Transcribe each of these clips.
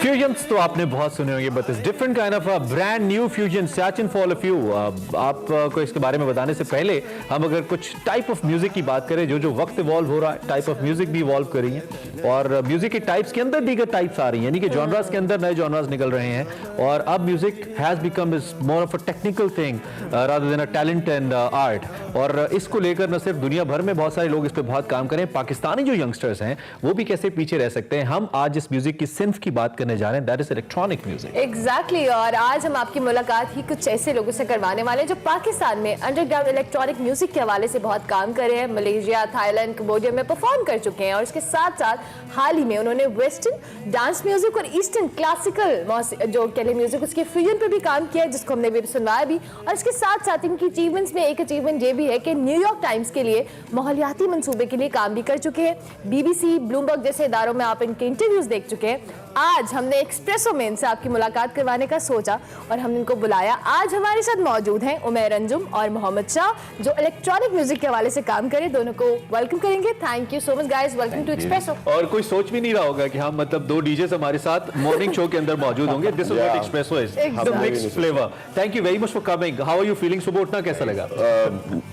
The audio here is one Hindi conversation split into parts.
फ्यूजन्स तो आपने बहुत सुने होंगे, बट इस different kind of a brand new fusion session for all of you. आपको इसके बारे में बताने से पहले हम अगर कुछ टाइप ऑफ म्यूजिक की बात करें, जो वक्त इवॉल्व हो रहा है, टाइप ऑफ म्यूजिक भी इवॉल्व कर रही है और म्यूजिक के टाइप्स के अंदर दीगर टाइप्स आ रही हैं, यानी कि जॉनरास के अंदर नए जॉनरास निकल रहे हैं और अब music has become is more of a technical thing rather than a talent and art. और इसको लेकर न सिर्फ दुनिया भर में बहुत सारे लोग इस पर बहुत काम करें, पाकिस्तानी जो यंगस्टर्स हैं वो भी कैसे पीछे रह सकते हैं। हम आज इस म्यूजिक की सिंफ की बात करने जा रहे हैं, that is electronic music. Exactly और आज हम आपकी मुलाकात ही कुछ ऐसे लोगों से करवाने वाले हैं जो पाकिस्तान में अंडरग्राउंड इलेक्ट्रॉनिक म्यूजिक के हवाले से बहुत काम कर रहे हैं। मलेशिया, थाईलैंड, कंबोडिया में परफॉर्म कर चुके हैं और इसके साथ साथ हाल ही में उन्होंने वेस्टर्न डांस म्यूजिक और ईस्टर्न क्लासिकल जो कहले म्यूजिक उसके फ्यूजन पर भी काम किया है, जिसको हमने भी सुनवाया भी। और इसके साथ साथ इनकी अचीवमेंट्स में एक अचीवमेंट ये भी है कि न्यूयॉर्क टाइम्स के लिए माहौलियाती मंसूबे के लिए काम भी कर चुके हैं। BBC, ब्लूमबर्ग जैसे इदारों में आप इनके इंटरव्यूज देख चुके हैं। आज हमने एक्सप्रेसो में इनसे आपकी मुलाकात करवाने का सोचा और हमने इनको बुलाया। आज हमारे साथ मौजूद हैं उमैर अंजुम और मोहम्मद शाह, जो इलेक्ट्रॉनिक म्यूजिक के हवाले से काम करें। दोनों को वेलकम करेंगे। Thank you so much guys, welcome to Expresso. और कोई सोच भी नहीं रहा होगा कि हम मतलब दो डीजेस हमारे साथ मॉर्निंग शो के अंदर मौजूद होंगे। This is what Expresso is, the mixed flavour. Thank you very much for coming. How are you feeling? सुबह उठना कैसा लगा?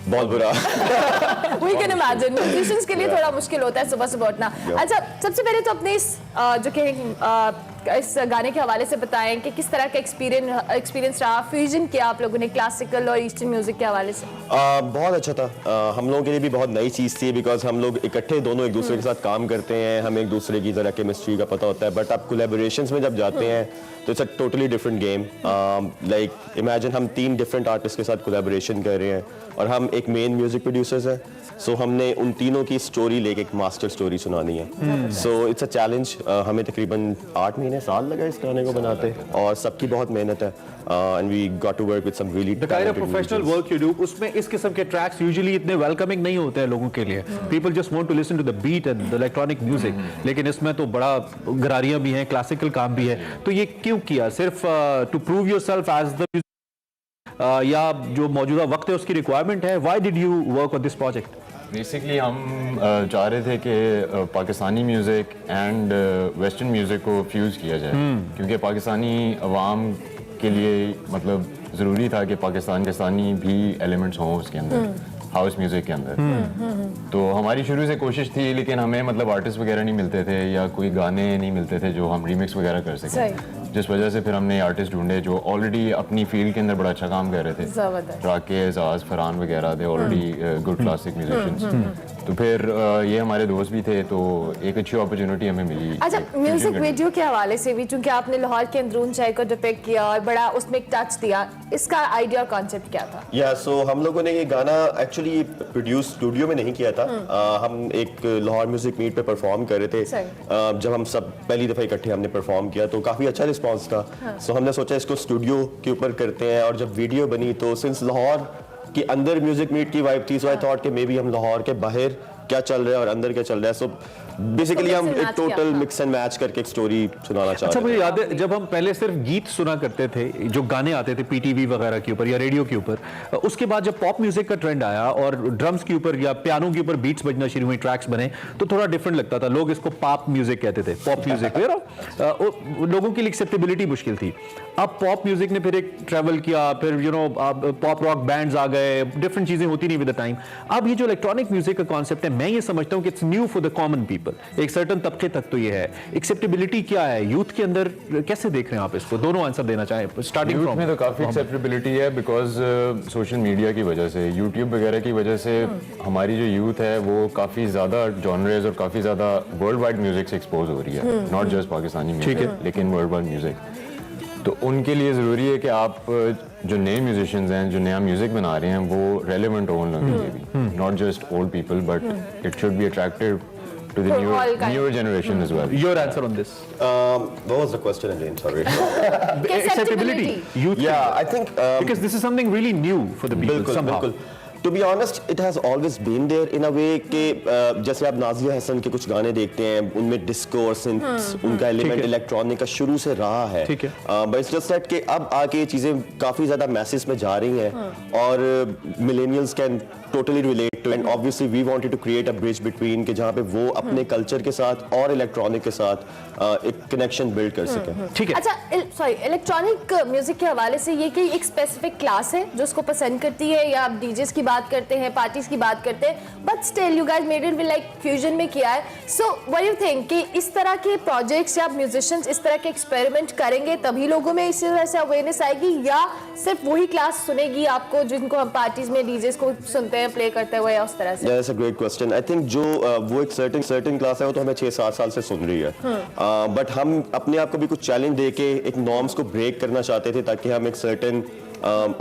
बहुत बुरा। We can imagine, musicians के लिए थोड़ा मुश्किल होता है सुबह सुबह उठना। अच्छा, सबसे पहले तो अपने इस गाने के हवाले से बताएं कि किस तरह का एक्सपीरियंस रहा, फ्यूजन किया आप लोगों ने क्लासिकल और ईस्टर्न म्यूजिक के हवाले से? बहुत अच्छा था। हम लोगों के लिए भी बहुत नई चीज़ थी, बिकॉज हम लोग इकट्ठे दोनों एक दूसरे के साथ काम करते हैं, हमें एक दूसरे की ज़रा केमिस्ट्री का पता होता है। बट आप कोलैबोरेशंस में जब जाते हैं तो it's a totally different game. Like imagine हम 3 डिफरेंट आर्टिस्ट के साथ कोलैबोरेशन कर रहे हैं और हम एक मेन म्यूजिक प्रोड्यूसर्स हैं। सो हमने उन तीनों की स्टोरी लेके एक मास्टर स्टोरी सुनानी है। So it's a challenge. हमें तकरीबन 8 महीने साल लगा इस गाने को बनाते और सबकी बहुत मेहनत है। And we got to work with some really the kind of professional work you do, उसमें इस किस्म के ट्रैक्स यूजुअली इतने वेलकमिंग नहीं होते हैं लोगों के लिए। People just want to listen to the beat and the electronic music, लेकिन इसमें तो बड़ा गरारियां भी हैं, क्लासिकल काम भी है। तो ये क्यों किया? सिर्फ to prove yourself as the या जो मौजूदा वक्त है उसकी रिक्वायरमेंट है? Why did you work on this project? Basically हम चाह रहे थे कि Pakistani music and western music को फ्यूज़ किया जाए, क्योंकि पाकिस्तानी अवाम के लिए मतलब ज़रूरी था कि पाकिस्तानी भी एलिमेंट्स हों उसके अंदर, हाउस म्यूज़िक के अंदर। तो हमारी शुरू से कोशिश थी, लेकिन हमें मतलब आर्टिस्ट वगैरह नहीं मिलते थे या कोई गाने नहीं मिलते थे जो हम रीमिक्स वगैरह कर सकें, जिस वजह से फिर हमने आर्टिस्ट ढूंढे जो ऑलरेडी अपनी फील्ड के अंदर बड़ा अच्छा काम कर रहे थे। राके, एजाज, फरहान वगैरह थे ऑलरेडी गुड क्लासिक म्यूजिशियंस। तो फिर ये हमारे दोस्त भी थे, तो एक अच्छी अपॉर्चुनिटी हमें मिली। अच्छा, म्यूजिक वीडियो के हवाले से भी, चूंकि आपने लाहौर के अंदरून शहर को डिपिक्ट किया और बड़ा उसमें एक टच दिया, इसका आइडिया और कॉन्सेप्ट क्या था? सो हम लोगों ने ये गाना एक्चुअली प्रोड्यूस स्टूडियो में नहीं किया था। हम एक लाहौर म्यूजिक मीट पे परफॉर्म कर रहे थे। जब हम सब पहली दफ़ा इकट्ठे हमने परफॉर्म किया तो काफ़ी अच्छा रिस्पांस था। सो हमने सोचा इसको स्टूडियो के ऊपर करते हैं, और जब वीडियो बनी तो सिंस लाहौर के अंदर म्यूजिक मीट की वाइब थी, सो आई थॉट कि मे बी हम लाहौर के बाहर क्या चल रहा है और अंदर क्या चल रहा है। सो बेसिकली हम एक टोटल मिक्स एंड मैच करके एक स्टोरी सुनाना चाहते हैं। अच्छा, मुझे याद है जब हम पहले सिर्फ गीत सुना करते थे, जो गाने आते थे पीटीवी वगैरह के ऊपर या रेडियो के ऊपर, उसके बाद जब पॉप म्यूजिक का ट्रेंड आया और ड्रम्स के ऊपर या पियानो के ऊपर बीट्स बजना शुरू हुई, ट्रैक्स बने, तो थोड़ा डिफरेंट लगता था। लोग इसको पॉप म्यूजिक कहते थे, पॉप म्यूजिक। लोगों के लिए एक्सेप्टेबिलिटी मुश्किल थी। अब पॉप म्यूजिक ने फिर एक ट्रेवल किया, फिर पॉप रॉक बैंड्स आ गए, डिफरेंट चीजें होती नहीं विद द टाइम। अब ये जो इलेक्ट्रॉनिक म्यूजिक का कॉन्सेप्ट है, मैं ये समझता हूँ कि it's new for the common people. एक सर्टन तबके तक तो ये है। एक्सेप्टेबिलिटी क्या है यूथ के अंदर, कैसे देख रहे हैं आप इसको? दोनों आंसर देना चाहें, स्टार्टिंग यूथ में तो काफ़ी एक्सेप्टेबिलिटी है, बिकॉज सोशल मीडिया की वजह से, यूट्यूब वगैरह की वजह से हमारी जो यूथ है वो काफ़ी ज़्यादा जॉनरेज और काफ़ी ज़्यादा वर्ल्ड वाइड म्यूजिक से एक्सपोज हो रही है, नॉट जस्ट पाकिस्तानी म्यूजिक, लेकिन वर्ल्ड वाइड म्यूजिक। तो उनके लिए ज़रूरी है कि आप जो नए म्यूजिशियंस हैं, जो नया म्यूजिक बना रहे हैं, वो रेलेवेंट हो उन लोगों के लिए भी, not just old people, but it should be attractive to the newer generation as well. Your answer on this? What was the question again? Sorry. Acceptability. Youth. Yeah, I think because this is something really new for the people somehow. To be honest, it has always been there in a way कि जैसे आप नाज़िया हसन के कुछ गाने देखते हैं, उनमें डिस्को और सिंथ्स, उनका एलिमेंट इलेक्ट्रॉनिक का शुरू से रहा है। बट इट्स जस्ट दैट कि अब आके ये चीज़ें काफ़ी ज़्यादा मैसेज में जा रही हैं और millennials can totally relate to, and obviously we wanted to create a bridge between कि जहाँ पे वो अपने कल्चर के साथ और इलेक्ट्रॉनिक के साथ एक कनेक्शन बिल्ड कर सकें। ठीक है। अच्छा, सॉरी, इलेक्ट्रॉनिक म्यूजिक के हवाले से ये कि एक स्पेसिफिक क्लास है जो उसको पसंद करती है, या आप डीजेस की बात करते हैं, पार्टीज की बात करते हैं, but still you guys made it with like fusion में किया है। सो व्हाट यू थिंक कि इस तरह के प्रोजेक्ट्स या म्यूजिशियंस इस तरह के एक्सपेरिमेंट करेंगे तभी लोगों में इसी तरह से अवेयरनेस आएगी, या सिर्फ वही क्लास सुनेगी आपको जिनको हम पार्टीज में डीजेस को सुनते हैं प्ले करते हुए, या उस तरह से? That's a great question. I think जो वो एक certain क्लास है वो तो हमें 6-7 साल से सुन रही है, बट हम अपने आप को भी कुछ चैलेंज दे के एक नॉर्म्स को ब्रेक करना चाहते थे ताकि हम एक सर्टेन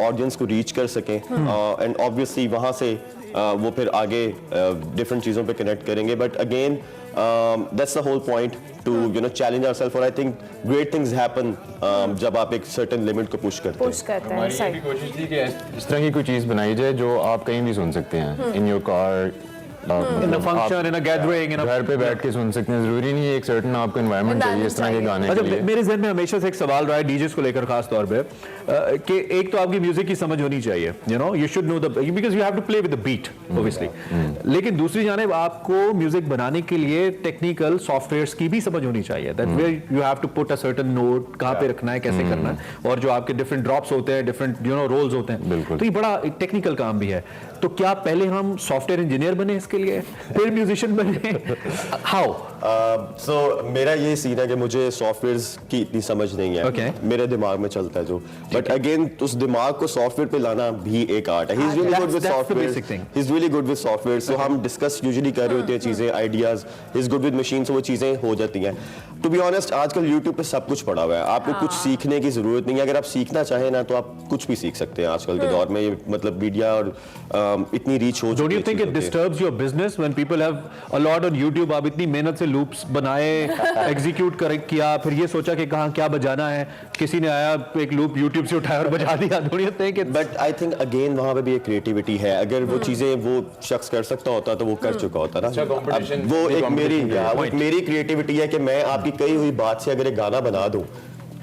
ऑडियंस को रीच कर सकें, एंड ऑब्वियसली वहाँ से वो फिर आगे डिफरेंट चीज़ों पे कनेक्ट करेंगे, but again that's the whole point to challenge ourselves, और I think great things happen जब आप एक certain limit को push करते हैं। हमारी ये भी कोशिश थी कि इस तरह की कोई चीज़ बनाई जाए जो आप कहीं भी सुन सकते हैं, in your car, in a function, in a gathering, घर पे बैठ के सुन सकते हैं, जरूरी नहीं है एक सर्टेन आपको एनवायरनमेंट चाहिए इस तरह के गाने के अच्छा, लिए। मेरे जहन में हमेशा से एक सवाल रहा है डीजेस को लेकर खास तौर पे कि एक तो आपकी म्यूजिक की समझ होनी चाहिए, you should know the, because you have to play with the beat obviously, लेकिन दूसरी जानिब आपको म्यूजिक बनाने के लिए टेक्निकल सॉफ्टवेयर्स की भी समझ होनी चाहिए, that where you have to put a certain note, कहाँ पे रखना है, कैसे करना है, और जो आपके डिफरेंट ड्रॉप्स होते हैं, डिफरेंट रोल्स होते हैं, बिल्कुल। तो ये बड़ा टेक्निकल काम भी है। तो क्या पहले हम सॉफ्टवेयर इंजीनियर बने इसके लिए, फिर म्यूजिशियन बने? हाउ? सो मेरा ये सीन है कि मुझे सॉफ्टवेयर्स की इतनी समझ नहीं है, Okay. मेरे दिमाग में चलता है जो, बट अगेन उस दिमाग को सॉफ्टवेयर पे लाना भी एक आर्ट है। He is really good with That's the software, basic thing. He is really good with software, so हम डिस्कस यूजुअली कर रहे होते हैं चीजें, ideas, he is good with machine, so वो चीजें हो जाती हैं। टू बी ऑनेस्ट आजकल यूट्यूब पे सब कुछ पड़ा हुआ है, आपको कुछ सीखने की जरूरत नहीं है, अगर आप सीखना चाहें ना तो आप कुछ भी सीख सकते हैं आजकल के दौर में, ये मतलब मीडिया और इतनी रीच हो Don't you think it चीज़ों की। disturbs your business when people have a lot on YouTube? आप इतनी मेहनत से लूप्स बनाए, एग्जीक्यूट किया, फिर ये सोचा कि कहाँ क्या बजाना है, किसी ने आया एक लूप YouTube से उठाया और बजा दिया। Don't you think it's... but I think again वहाँ पे भी एक क्रिएटिविटी है, अगर वो चीजें वो शख्स कर सकता होता तो वो कर चुका होता ना। अच्छा, competition- अब वो एक मेरी competition वो एक मेरी क्रिएटिविटी है कि मैं आपकी कही हुई बात से अगर एक गाना बना दूं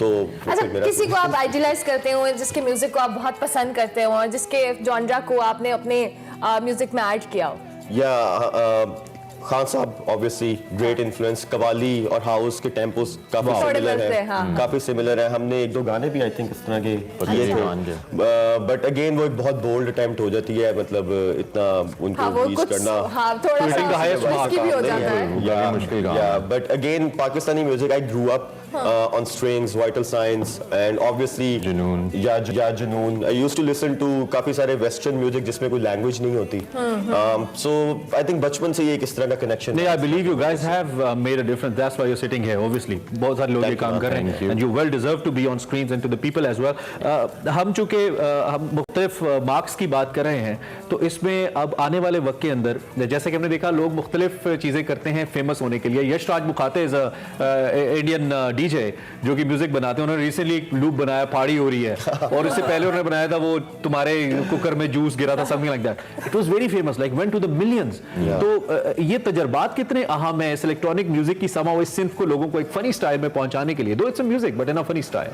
तो अच्छा, फिर मेरा किसी को आप आइडियलाइज करते हो, जिसके म्यूजिक को आप बहुत पसंद करते हो, और जिसके जॉनरा को आपने अपने म्यूजिक में ऐड किया हो? या खान साहब ऑब्वियसली ग्रेट इन्फ्लुएंस, कवाली और हाउस के टेम्पोस काफी थोड़े सिमिलर मिलते हैं, है, हाँ। काफी सिमिलर है। हमने 1-2 गाने भी आई थिंक इस तरह के किए खान के। थे, बट अगेन वो एक बहुत बोल्ड अटेम्प्ट हो जाती है, मतलब इतना उनको हाँ, वो रीच कुछ करना थोड़ा Hitting the highest सा mark risky भी हो नहीं जाता है। काफी मुश्किल काम Yeah, है। but again, Pakistani music, I grew up on strings, vital signs, and obviously जुनून। yeah, जुनून. I used to listen to काफी सारे western music जिसमें कोई language नहीं होती. So I think बचपन से ये एक इस तरह का connection नहीं, है. I believe you guys have made a difference. That's why you're sitting here. Obviously, बहुत सारे लोग ये Thank you, काम कर रहे thank हैं, you. and you well deserve to be on screens and to the people as well. हम चूंकि हम मुख्तलिफ मार्क्स की बात कर रहे हैं, तो इसमें अब आने वाले वक्त के अंदर जैसे कि हमने देखा लोग मुख्तलिफ चीजें करते हैं फेमस होने के लिए। Yash Raj Mukhate is Indian DJ जो कि म्यूजिक बनाते हैं, उन्होंने रिसेंटली एक लूप बनाया, फाड़ी हो रही है, और इससे पहले उन्होंने बनाया था वो तुम्हारे कुकर में जूस गिरा था, something like that. It was very famous, like went to the millions. तो ये तजर्बात कितने अहम है इस इलेक्ट्रॉनिक म्यूजिक की समाओ इस सिंफ को लोगों को एक फनी स्टाइल में पहुंचाने के लिए, दो it's a music but in a funny style.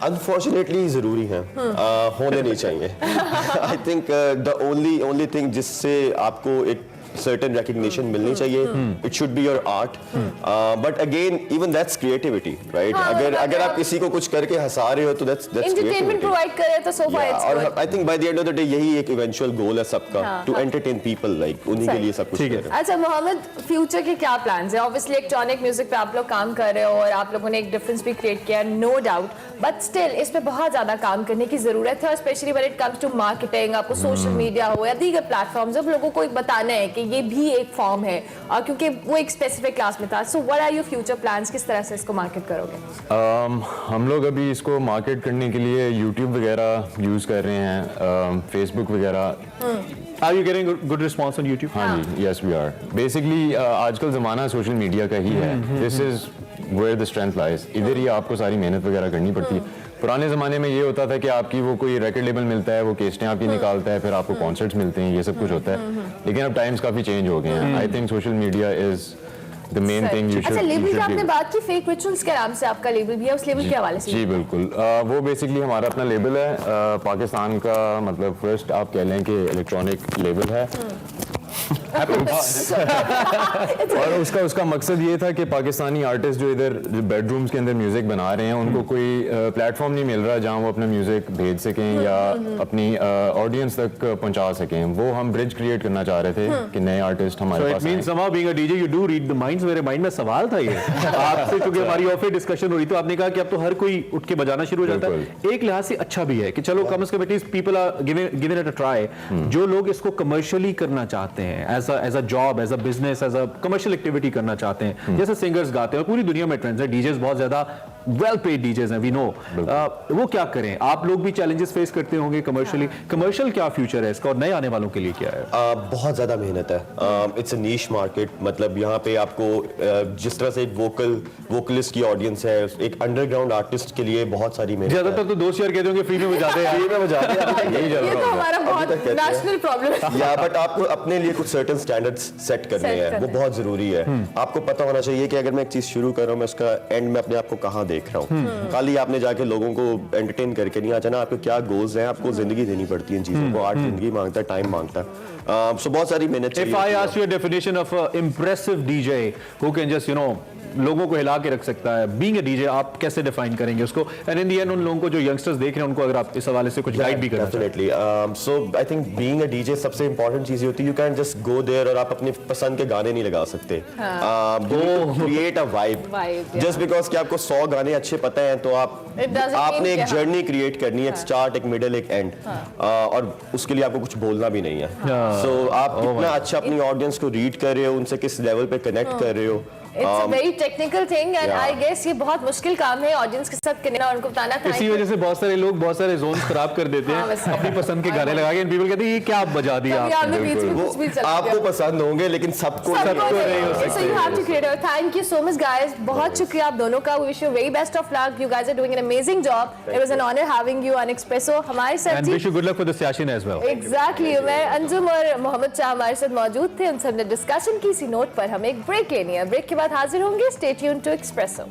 Unfortunately जरूरी है, होने नहीं चाहिए. I think the only thing जिससे आपको एक certain recognition मिलनी चाहिए, it should be your art, but again even that's creativity, right? हाँ, अगर मतलब अगर आप किसी को कुछ करके हंसा रहे हो तो that's एंटरटेनमेंट creativity. प्रोवाइड करे तो सो फार Yeah, इट्स और good. I think by the end of the day यही एक eventual goal है सबका, हाँ, to हाँ। entertain people, like उन्हीं के सही। लिए सब कुछ ठीक है। कर रहे हैं. अच्छा मोहम्मद, फ्यूचर के क्या प्लान्स हैं? ऑब्वियसली इलेक्ट्रॉनिक म्यूजिक पे आप लोग काम कर रहे हो और आप लोगों ने एक डिफरेंस भी क्रिएट किया, नो डाउट, बट स्टिल इस पे बहुत ज्यादा काम करने की जरूरत है, specially when it comes to marketing. आपको सोशल मीडिया हो या दीगर प्लेटफॉर्म्स, अब लोगों को बताना है कि ये भी एक फॉर्म है, क्योंकि वो एक स्पेसिफिक क्लास में था। So what are your future plans? किस तरह से इसको मार्केट करोगे? हम लोग अभी इसको मार्केट करने के लिए यूट्यूब वगैरह यूज़ कर रहे हैं, फेसबुक वगैरह। Are you getting good response on YouTube? हाँ जी, यस वी आर। बेसिकली आजकल ज़माना सोशल मीडिया का ही है, this is where the strength lies, इधर ही आपको सारी मेहनत वगैरह करनी पड़ती है। पुराने ज़माने में ये होता था कि आपकी वो कोई रिकॉर्ड लेबल मिलता है, वो केस्टें आपकी निकालता है, फिर आपको कॉन्सर्ट्स मिलते हैं, ये सब कुछ होता है, लेकिन अब टाइम्स काफ़ी चेंज हो गए हैं। I think social media is the main thing you should अच्छा, लेबल की आपने बात की, फेक रिचुअल्स के नाम से आपका लेबल भी है, उस लेबल के हवाले से जी बिल्कुल। वो बेसिकली हमारा अपना लेबल है, पाकिस्तान का मतलब फर्स्ट आप कह लें कि इलेक्ट्रॉनिक लेबल है। और उसका मकसद ये था कि पाकिस्तानी आर्टिस्ट जो इधर बेडरूम्स के अंदर म्यूजिक बना रहे हैं उनको कोई प्लेटफॉर्म नहीं मिल रहा जहां वो अपना म्यूजिक भेज सकें या अपनी ऑडियंस तक पहुंचा सकें, वो हम ब्रिज क्रिएट करना चाह रहे थे कि नए आर्टिस्ट हमारे पास आएं। somehow being a DJ you do read the minds। मेरे माइंड में सवाल था ये आपसे, क्योंकि हमारी ऑफ एयर डिस्कशन हो रही, तो आपने कहा कि अब तो हर कोई उठ के बजाना शुरू हो जाता है। एक लिहाज से अच्छा भी है कि चलो कम से कम at least people are giving it a try. जो लोग इसको कमर्शियली करना चाहते हैं, as a job, as a business, as a commercial activity करना चाहते हैं, जैसे सिंगर्स गाते हैं, पूरी दुनिया में ट्रेंड्स है, डीजेस बहुत ज्यादा वेल पेड डीजेस हैं, वी नो, वो क्या करें? आप लोग भी चैलेंजेस फेस करते होंगे कमर्शियली। कमर्शियल क्या फ्यूचर है इसका और नए आने वालों के लिए क्या है? बहुत ज़्यादा मेहनत है। इट्स अ नीश मार्केट, मतलब यहाँ पे आपको जिस तरह से एक वोकलिस्ट की ऑडियंस है, एक अंडरग्राउंड आर्टिस्ट के लिए बहुत सारी मेहनत है। ज्यादातर तो दोस्त यार कहते होंगे फ्री में बजाते हैं, फ्री में बजाते हैं, अभी तक यही चल ये रहा तो होगा। हमारा अभी बहुत तक कहते हैं। नेशनल प्रॉब्लम है। या बट आपको अपने लिए कुछ सर्टेन स्टैंडर्ड्स सेट करने Set हैं, करने वो बहुत जरूरी है। आपको पता होना चाहिए कि अगर मैं एक चीज शुरू कर रहा हूँ, मैं उसका एंड में अपने आप को कहाँ देख रहा हूँ। खाली आपने जाके लोगों को एंटरटेन करके नहीं आ जाना, आपको क्या गोल्स हैं, आपको जिंदगी देनी पड़ती है इन चीजों को। आर्ट जिंदगी मांगता है, टाइम मांगता है, सो बहुत सारी मेहनत If I ask you a definition of an impressive DJ who can just लोगों को हिला के रख सकता है, बीइंग अ डीजे, आप कैसे डिफाइन करेंगे उसको? एंड इन द एंड उन लोगों को जो यंगस्टर्स देख रहे हैं उनको अगर आप इस हवाले से कुछ गाइड भी करना चाहें। Definitely. So I think being a DJ सबसे इंपॉर्टेंट चीज ये होती है, you can just go there और आप अपनी पसंद के गाने नहीं लगा सकते। Create a vibe. Just because कि आपको 100 गाने अच्छे पता हैं तो आपने एक जर्नी क्रिएट करनी है, एक स्टार्ट, एक मिडल, एक एंड, और उसके लिए आपको कुछ बोलना भी नहीं है। सो आप कितना अच्छा अपनी ऑडियंस को रीड कर रहे हो, उनसे किस लेवल पे कनेक्ट कर रहे हो। It's a very technical thing and I guess ये बहुत मुश्किल काम है ऑडियंस के साथ कनेक्ट और उनको बताना था। इसी वजह से बहुत सारे लोग बहुत सारे जोन्स खराब कर देते हैं अपनी पसंद के गाने लगा के, पीपल कहते हैं ये क्या आप बजा दिया आपने बीच में कुछ भी चल आपको पसंद होंगे लेकिन सबको नहीं हो सकते। So you have to create it. Thank you so much guys. बहुत शुक्रिया आप दोनों का. We wish you very best of luck. You guys are doing an amazing job. It was an honor having you on Expresso. हमारे साथ and wish you good luck for the session as well. Exactly. मैं अंजुम और मोहम्मद शाह हमारे साथ मौजूद थे. उनसे हमने डिस्कशन की. इसी नोट पर हमें एक ब्रेक लेनी है. ब्रेक के बाद हाजिर होंगे. Stay tuned to Expresso.